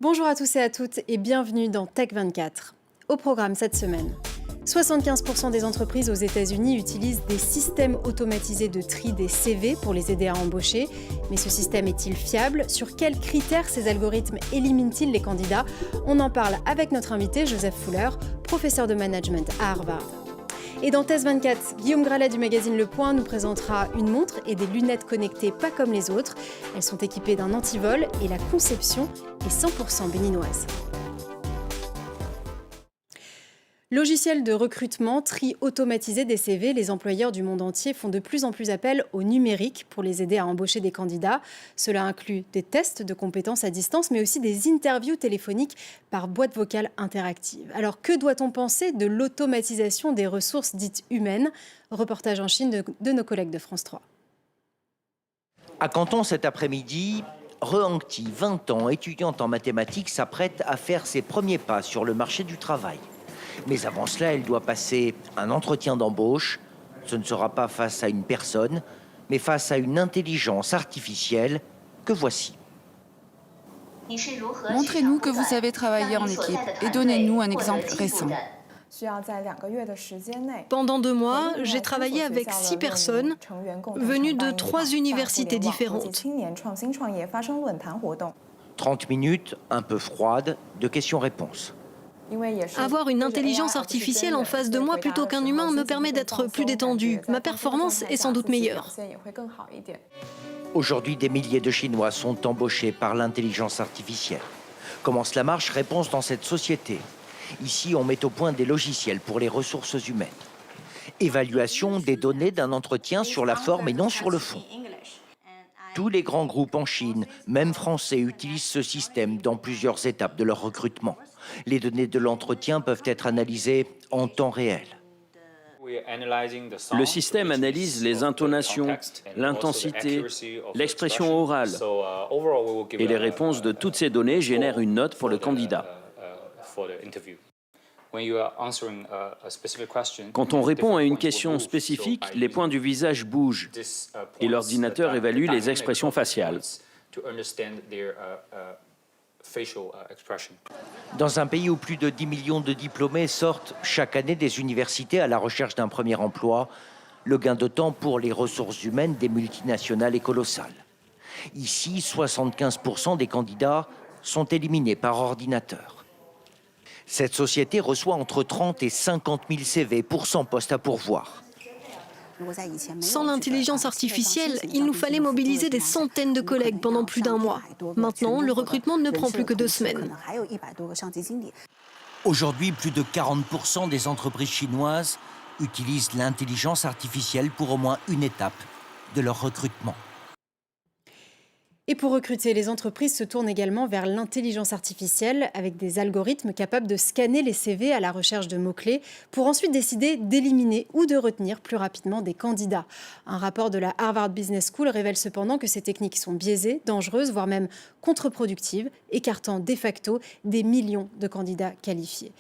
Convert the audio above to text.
Bonjour à tous et à toutes et bienvenue dans Tech24. Au programme cette semaine, 75% des entreprises aux États-Unis utilisent des systèmes automatisés de tri des CV pour les aider à embaucher. Mais ce système est-il fiable? Sur quels critères ces algorithmes éliminent-ils les candidats? On en parle avec notre invité Joseph Fuller, professeur de management à Harvard. Et dans Test 24, Guillaume Gralet du magazine Le Point nous présentera une montre et des lunettes connectées pas comme les autres. Elles sont équipées d'un antivol et la conception est 100% béninoise. Logiciel de recrutement, tri automatisé des CV, les employeurs du monde entier font de plus en plus appel au numérique pour les aider à embaucher des candidats. Cela inclut des tests de compétences à distance, mais aussi des interviews téléphoniques par boîte vocale interactive. Alors que doit-on penser de l'automatisation des ressources dites humaines? Reportage en Chine de nos collègues de France 3. À Canton cet après-midi, Rehang Thi, 20 ans, étudiante en mathématiques, s'apprête à faire ses premiers pas sur le marché du travail. Mais avant cela, elle doit passer un entretien d'embauche. Ce ne sera pas face à une personne, mais face à une intelligence artificielle que voici. Montrez-nous que vous savez travailler en équipe et donnez-nous un exemple récent. Pendant 2 mois, j'ai travaillé avec 6 personnes venues de 3 universités différentes. 30 minutes, un peu froides, de questions-réponses. Avoir une intelligence artificielle en face de moi plutôt qu'un humain me permet d'être plus détendu. Ma performance est sans doute meilleure. Aujourd'hui, des milliers de Chinois sont embauchés par l'intelligence artificielle. Comment cela marche? Réponse dans cette société. Ici, on met au point des logiciels pour les ressources humaines. Évaluation des données d'un entretien sur la forme et non sur le fond. Tous les grands groupes en Chine, même français, utilisent ce système dans plusieurs étapes de leur recrutement. Les données de l'entretien peuvent être analysées en temps réel. Le système analyse les intonations, l'intensité, l'expression orale. Et les réponses de toutes ces données génèrent une note pour le candidat. Quand on répond à une question spécifique, les points du visage bougent et l'ordinateur évalue les expressions faciales. Dans un pays où plus de 10 millions de diplômés sortent chaque année des universités à la recherche d'un premier emploi, le gain de temps pour les ressources humaines des multinationales est colossal. Ici, 75% des candidats sont éliminés par ordinateur. Cette société reçoit entre 30 et 50 000 CV pour 100 postes à pourvoir. Sans l'intelligence artificielle, il nous fallait mobiliser des centaines de collègues pendant plus d'1 mois. Maintenant, le recrutement ne prend plus que 2 semaines. Aujourd'hui, plus de 40% des entreprises chinoises utilisent l'intelligence artificielle pour au moins une étape de leur recrutement. Et pour recruter, les entreprises se tournent également vers l'intelligence artificielle avec des algorithmes capables de scanner les CV à la recherche de mots-clés pour ensuite décider d'éliminer ou de retenir plus rapidement des candidats. Un rapport de la Harvard Business School révèle cependant que ces techniques sont biaisées, dangereuses, voire même contre-productives, écartant de facto des millions de candidats qualifiés.